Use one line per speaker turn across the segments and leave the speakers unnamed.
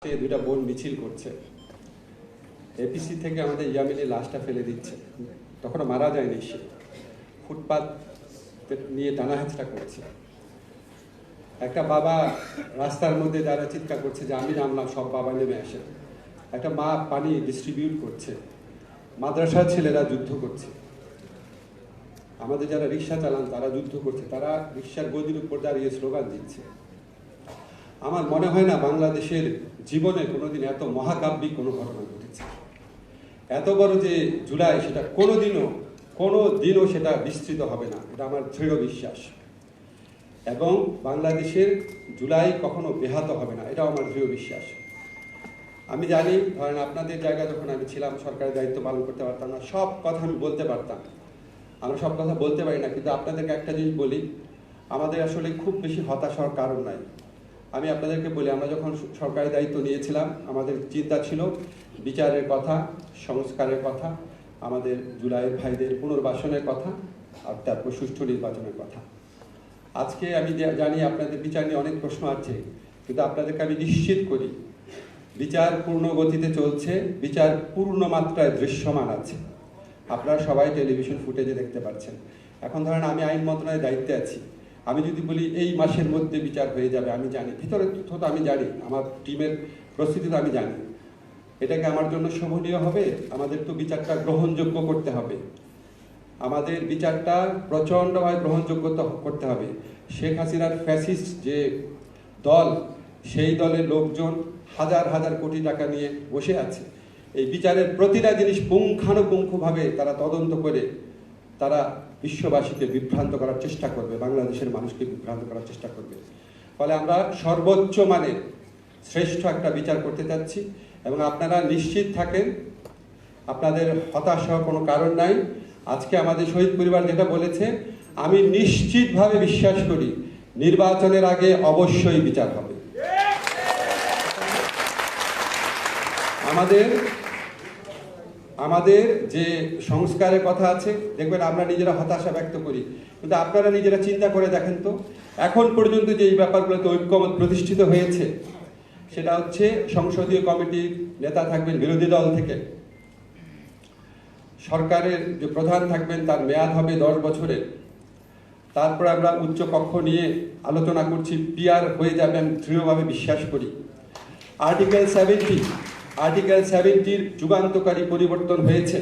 দুইটা বোন মিছিল করছে, এপিসি থেকে আমাদের ইয়ামিনী লাশটা ফেলে দিচ্ছে, তখনও মারা যায়নি, সে ফুটপাত নিয়ে টানা হেঁচড়া করছে। একটা বাবা রাস্তার মধ্যে যারা চিৎকার করছে যে আমি নামলাম, সব বাবা নেমে আসে। একটা মা পানি ডিস্ট্রিবিউট করছে, মাদ্রাসার ছেলেরা যুদ্ধ করছে, আমাদের যারা রিক্সা চালান তারা যুদ্ধ করছে, তারা রিক্সার গদির উপর দাঁড়িয়ে স্লোগান দিচ্ছে। আমার মনে হয় না বাংলাদেশের জীবনে কোনোদিন এত মহাকাব্যিক কোনো ঘটনা ঘটেছে। এত বড় যে জুলাই, সেটা কোনোদিনও সেটা বিস্তৃত হবে না, এটা আমার দৃঢ় বিশ্বাস। এবং বাংলাদেশের জুলাই কখনো ব্যাহত হবে না, এটাও আমার দৃঢ় বিশ্বাস। আমি জানি, ধরেন আপনাদের জায়গায় যখন আমি ছিলাম, সরকারের দায়িত্ব পালন করতে পারতাম না, সব কথা আমি বলতে পারতাম। আমরা সব কথা বলতে পারি না, কিন্তু আপনাদেরকে একটা জিনিস বলি, আমাদের আসলে খুব বেশি হতাশ হওয়ার কারণ নাই। আমি আপনাদেরকে বলি, আমরা যখন সরকারি দায়িত্ব নিয়েছিলাম, আমাদের চিন্তা ছিল বিচারের কথা, সংস্কারের কথা, আমাদের জুলাইয়ের ভাইদের পুনর্বাসনের কথা, আর তারপর সুষ্ঠু নির্বাচনের কথা। আজকে আমি জানি আপনাদের বিচার নিয়ে অনেক প্রশ্ন আছে, কিন্তু আপনাদেরকে আমি নিশ্চিত করি বিচার পূর্ণ গতিতে চলছে, বিচার পূর্ণ মাত্রায় দৃশ্যমান আছে। আপনারা সবাই টেলিভিশন ফুটেজে দেখতে পাচ্ছেন। এখন ধরেন আমি আইন মন্ত্রণালয়ের দায়িত্বে আছি, আমি যদি বলি এই মাসের মধ্যে বিচার হয়ে যাবে, আমি জানি, ভিতরের তথ্য তো আমি জানি, আমার টিমের প্রস্তুতি তো আমি জানি, এটাকে আমার জন্য শোভনীয় হবে? আমাদের তো বিচারটা গ্রহণযোগ্য করতে হবে, আমাদের বিচারটা প্রচণ্ডভাবে গ্রহণযোগ্য করতে হবে। শেখ হাসিনার ফ্যাসিস্ট যে দল, সেই দলের লোকজন হাজার হাজার কোটি টাকা নিয়ে বসে আছে। এই বিচারের প্রতিটা জিনিস পুঙ্খানুপুঙ্খভাবে তারা তদন্ত করে তারা বিশ্ববাসীকে বিভ্রান্ত করার চেষ্টা করবে, বাংলাদেশের মানুষকে বিভ্রান্ত করার চেষ্টা করবে। ফলে আমরা সর্বোচ্চ মানের শ্রেষ্ঠ একটা বিচার করতে যাচ্ছি, এবং আপনারা নিশ্চিত থাকেন, আপনাদের হতাশ হওয়ার কোনো কারণ নাই। আজকে আমাদের শহীদ পরিবার যেটা বলেছে, আমি নিশ্চিতভাবে বিশ্বাস করি নির্বাচনের আগে অবশ্যই বিচার হবে। আমাদের যে সংস্কারের কথা আছে, দেখবেন আমরা নিজেরা হতাশা ব্যক্ত করি, কিন্তু আপনারা নিজেরা চিন্তা করে দেখেন তো, এখন পর্যন্ত যে এই ব্যাপারগুলোতে ঐক্যমত প্রতিষ্ঠিত হয়েছে, সেটা হচ্ছে সংসদীয় কমিটির নেতা থাকবেন বিরোধী দল থেকে, সরকারের যে প্রধান থাকবেন তার মেয়াদ হবে 10 বছরের, তারপর আমরা উচ্চ কক্ষ নিয়ে আলোচনা করছি, পিআর হয়ে যাবে, আমি দৃঢ়ভাবে বিশ্বাস করি। আর্টিকেল 70-র যুগান্তকারী পরিবর্তন হয়েছে।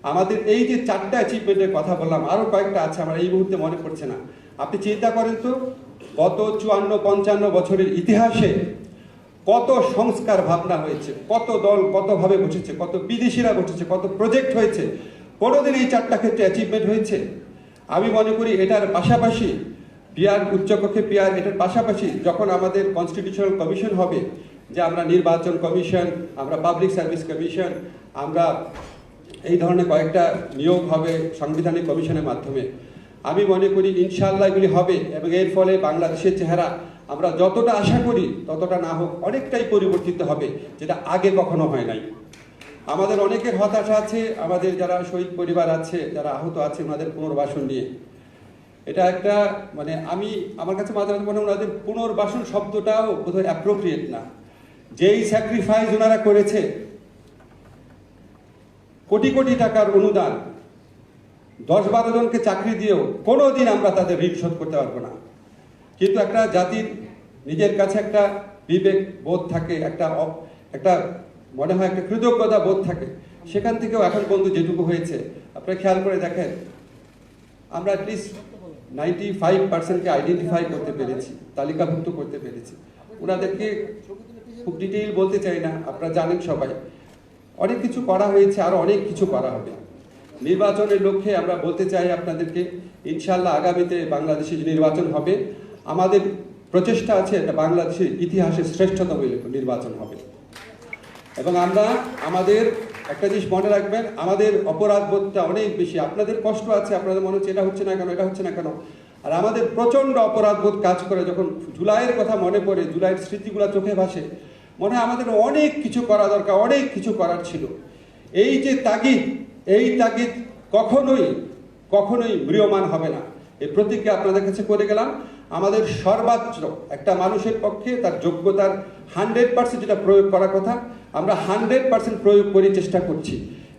আমাদের এই যে 4টা অ্যাচিভমেন্টের কথা বললাম, আরো কয়েকটা আছে, আমার এই মুহূর্তে মনে পড়ছে না। আপনি চিন্তা করেন তো, গত 54-55 বছরের ইতিহাসে কত সংস্কার ভাবনা হয়েছে, কত দল কতভাবে বসেছে, কত বিদেশিরা বসেছে, কত প্রজেক্ট হয়েছে, কোনোদিন এই 4টা ক্ষেত্রে অ্যাচিভমেন্ট হয়েছে? আমি মনে করি এটার পাশাপাশি পিআর, উচ্চকক্ষে পিআর, এটার পাশাপাশি যখন আমাদের কনস্টিটিউশনাল কমিশন হবে, যে আমরা নির্বাচন কমিশন, আমরা পাবলিক সার্ভিস কমিশন, আমরা এই ধরনের কয়েকটা নিয়োগ হবে সাংবিধানিক কমিশনের মাধ্যমে, আমি মনে করি ইনশাআল্লাহ এগুলি হবে, এবং এর ফলে বাংলাদেশের চেহারা আমরা যতটা আশা করি ততটা না হোক অনেকটাই পরিবর্তিত হবে, যেটা আগে কখনো হয় নাই। আমাদের অনেকের হতাশা আছে, আমাদের যারা শহীদ পরিবার আছে, যারা আহত আছে, ওনাদের পুনর্বাসন নিয়ে। এটা একটা আমার কাছে মাঝে মাঝে মনে হয় ওনাদের পুনর্বাসন শব্দটাও বোধহয় অ্যাপ্রোপ্রিয়েট না। যেই স্যাক্রিফাইস ওনারা করেছে, কোটি কোটি টাকার অনুদান, 10-12 জনকে চাকরি দিয়েও কোনোদিন আমরা তাদের ঋণ শোধ করতে পারবো না। কিন্তু একটা জাতির নিজের কাছে একটা বিবেক বোধ থাকে, একটা মনে হয় একটা কৃতজ্ঞতা বোধ থাকে, সেখান থেকেও এখন পর্যন্ত যেটুকু হয়েছে আপনারা খেয়াল করে দেখেন, আমরা অ্যাটলিস্ট 95%কে আইডেন্টিফাই করতে পেরেছি, তালিকাভুক্ত করতে পেরেছি। ওনাদেরকে খুব ডিটেইল বলতে চাই না, আপনারা জানেন সবাই, অনেক কিছু করা হয়েছে, আরো অনেক কিছু করা হবে। নির্বাচনের লক্ষ্যে আমরা বলতে চাই আপনাদেরকে, ইনশাআল্লাহ আগামীতে বাংলাদেশে যে নির্বাচন হবে, আমাদের প্রচেষ্টা আছে এটা বাংলাদেশের ইতিহাসের শ্রেষ্ঠতম নির্বাচন হবে। এবং আমাদের একটা জিনিস মনে রাখবেন, আমাদের অপরাধ বোধটা অনেক বেশি। আপনাদের কষ্ট আছে, আপনাদের মনে হচ্ছে এটা হচ্ছে না কেন, এটা হচ্ছে না কেন, আর আমাদের প্রচন্ড অপরাধ বোধ কাজ করে। যখন জুলাইয়ের কথা মনে পড়ে, জুলাইয়ের স্মৃতিগুলো চোখে ভাসে, মনে হয় আমাদের অনেক কিছু করা দরকার, অনেক কিছু করার ছিল। এই যে তাগিদ, এই তাগিদ কখনোই ম্রিয়মান হবে না, এই প্রতিজ্ঞা আপনাদের কাছে করে গেলাম। আমাদের সর্বোচ্চ একটা মানুষের পক্ষে তার যোগ্যতার 100% যেটা প্রয়োগ করার কথা আমরা 100% প্রয়োগ করে চেষ্টা করছি।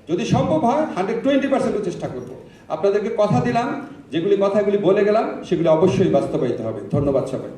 যদি সম্ভব হয় 120%ও চেষ্টা করব। আপনাদেরকে কথা দিলাম, যেগুলি কথাগুলি বলে গেলাম সেগুলি অবশ্যই বাস্তবায়িত হবে। ধন্যবাদ সবাই।